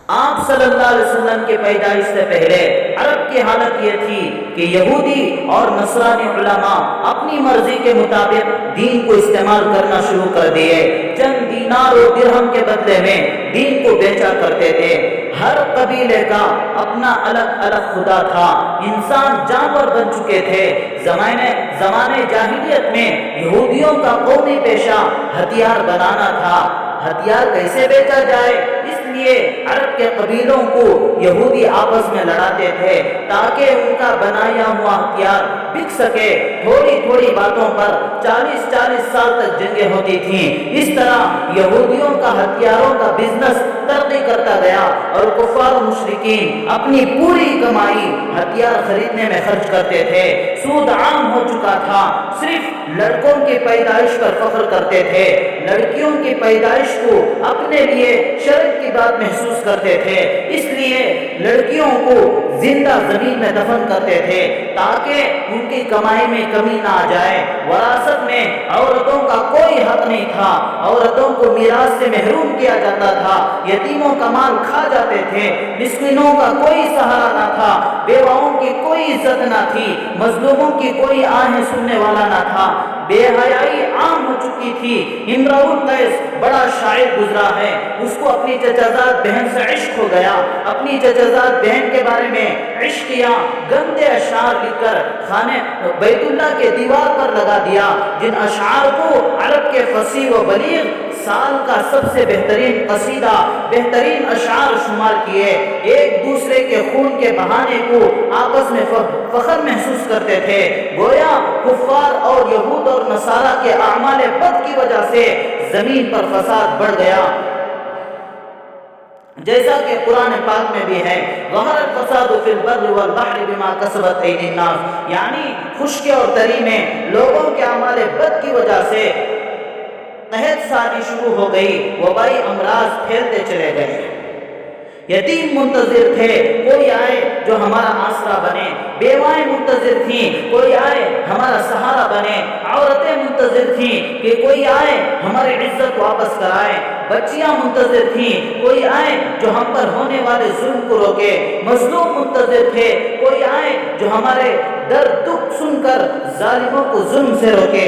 آپ صلی اللہ علیہ وسلم کے پیدائش سے پہلے عرب کی حالت یہ تھی کہ یہودی اور نصرانی علماء اپنی مرضی کے مطابق دین کو استعمال کرنا شروع کر دیے. چند دینار و درہم کے بدلے میں دین کو بیچا کرتے تھے. ہر قبیلے کا اپنا الگ الگ خدا تھا. انسان جانور بن چکے تھے. زمانے جاہلیت میں یہودیوں کا قومی پیشہ ہتھیار بنانا تھا. ہتھیار کیسے بیچا جائے، اس لیے عرب کے قبیلوں کو یہودی آپس میں لڑاتے تھے تاکہ ان کا بنایا ہوا ہتھیار بک سکے. تھوڑی تھوڑی باتوں پر 40 سال تک جنگیں ہوتی تھیں. اس طرح یہودیوں کا ہتھیاروں کا بزنس ترقی کرتا گیا اور کفار و مشرکین اپنی پوری کمائی ہتھیار خریدنے میں خرچ کرتے تھے. سود عام ہو چکا تھا. صرف لڑکوں کی پیدائش پر فخر کرتے تھے. لڑکیوں کی پیدائش کو اپنے لیے شرم کی بات محسوس کرتے تھے. اس لیے لڑکیوں کو زندہ زمین میں دفن کرتے تھے تاکہ ان کی کمائی میں کمی نہ آ جائے. وراثت میں عورتوں کا کوئی حق نہیں تھا. عورتوں کو میراث سے محروم کیا جاتا تھا. یتیموں کا مال کھا جاتے تھے. مسکینوں کا کوئی سہارا نہ تھا. بیواؤں کی کوئی عزت نہ تھی. مظلوموں کی کوئی آہیں سننے والا نہ تھا. بے حیائی عام ہو چکی تھی. امرؤ القیس بڑا شاعر گزرا ہے. اس کو اپنی چچازاد بہن سے عشق ہو گیا. اپنی چچازاد بہن کے بارے میں عشق کیا. گندے اشعار لکھ کر خانے بیت اللہ کے دیوار پر لگا دیا، جن اشعار کو عرب کے فصیح و بلیغ سال کا سب سے بہترین قصیدہ، بہترین اشعار شمار کیے. ایک دوسرے کے خون کے بہانے کو آپس میں فخر محسوس کرتے تھے. گویا کفار اور یہود اور نصارہ کے اعمال بد کی وجہ سے زمین پر فساد بڑھ گیا. جیسا کہ قرآن پاک میں بھی ہے، ظہر الفساد فی البر والبحر بما کسبت ایدی الناس، یعنی خشکی اور تری میں لوگوں کے اعمال بد کی وجہ سے قحط ساری شروع ہو گئی. وبائی امراض پھیلتے چلے گئے. یتیم منتظر تھے کوئی آئے جو ہمارا آسرا بنے. بیوائیں منتظر تھیں کوئی آئے ہمارا سہارا بنے. عورتیں منتظر تھیں کہ کوئی آئے ہماری عزت واپس کرائے. بچیاں منتظر تھیں کوئی آئے جو ہم پر ہونے والے ظلم کو روکے. مظلوم منتظر تھے کوئی آئے جو ہمارے درد دکھ سن کر ظالموں کو ظلم سے روکے.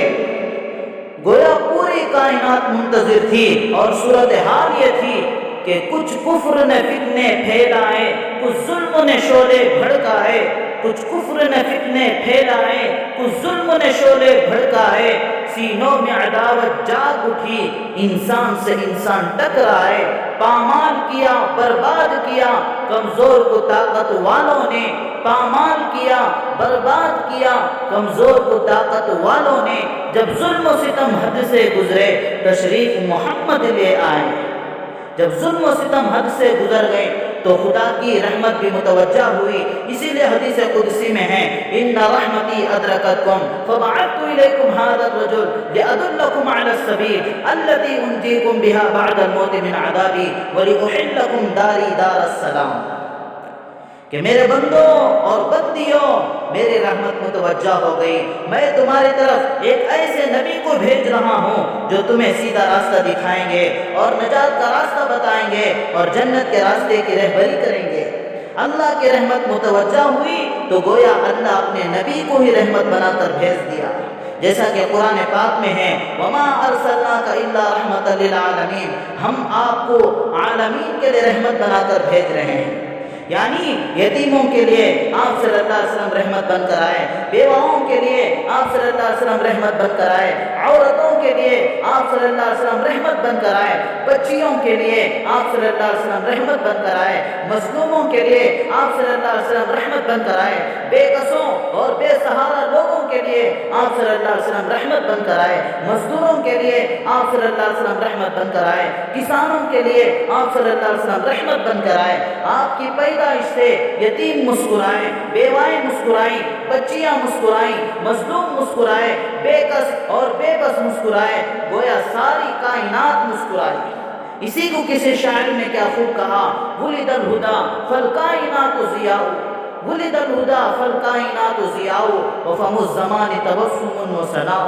گویا پوری کائنات منتظر تھی اور صورتحال یہ تھی کہ کچھ کفر نے فتنے پھیلائے، کچھ ظلم نے شعلے بھڑکائے. کچھ کفر نے فتنے پھیلائے، کچھ ظلم نے شعلے بھڑکائے. سینوں میں عداوت جاگ اٹھی، انسان سے انسان ٹکرائے. پامال کیا برباد کیا کمزور کو طاقت والوں نے. پامال کیا برباد کیا کمزور کو طاقت والوں نے. جب ظلم و ستم حد سے گزرے تشریف محمد لے آئے. جب ظلم و ستم حد سے گزر گئے تو خدا کی رحمت بھی متوجہ ہوئی. اسی لیے حدیث قدسی میں ہے، ان رحمتی ادرکتکم فبعثت الیکم ھذا الرجل لادلکم علی السبیل التی انجیکم بها بعد الموت من عذابی ولاحلکم داری دار السلام. کہ میرے بندوں اور بندیوں، میری رحمت متوجہ ہو گئی. میں تمہاری طرف ایک ایسے نبی کو بھیج رہا ہوں جو تمہیں سیدھا راستہ دکھائیں گے اور نجات کا راستہ بتائیں گے اور جنت کے راستے کی رہبری کریں گے. اللہ کی رحمت متوجہ ہوئی تو گویا اللہ اپنے نبی کو ہی رحمت بنا کر بھیج دیا. جیسا کہ قرآن پاک میں ہے، وما ارسلناک الا رحمۃ للعالمین، ہم آپ کو عالمین کے لیے رحمت بنا کر بھیج رہے ہیں. یعنی یتیموں کے لیے آپ صلی اللہ علیہ وسلم رحمت بن کر آئے. بیواؤں کے لیے آپ صلی اللہ علیہ وسلم رحمت بن کر آئے. عورتوں کے لیے آپ صلی اللہ علیہ وسلم رحمت بن کر آئے. بچیوں کے لیے آپ صلی اللہ علیہ وسلم رحمت بن کر آئے. مظلوموں کے لیے آپ صلی اللہ علیہ وسلم رحمت بن کر آئے. بے کسوں اور بے سہارا لوگوں کے لیے آپ صلی اللہ علیہ وسلم رحمت بن کر آئے. مزدوروں کے لیے آپ صلی اللہ علیہ وسلم رحمت بن کر آئے. کسانوں کے لیے آپ صلی اللہ علیہ وسلم رحمت بن کر آئے. آپ کی پیدائش سے یتیم مسکرائیں، بیوائیں مسکرائیں، بچیاں مسکرائیں، مظلوم مسکرائے، بے کس اور بے بس مسکرائے. گویا ساری کائنات مسکرائی. اسی کو کسی شاعر نے کیا خوب کہا، ولد الہدی فالکائنات ضیاء، ولد الہدی فالکائنات ضیاء وفم الزمان تبسم وثناء.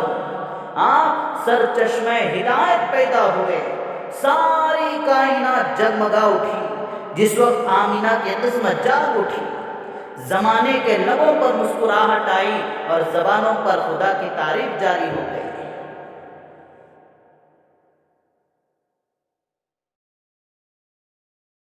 آپ سر چشمہ ہدایت پیدا ہوئے، ساری کائنات جگمگا اٹھی. جس وقت آمینہ کی قسمت جاگ اٹھی، زمانے کے لبوں پر مسکراہٹ آئی اور زبانوں پر خدا کی تعریف جاری ہو گئی۔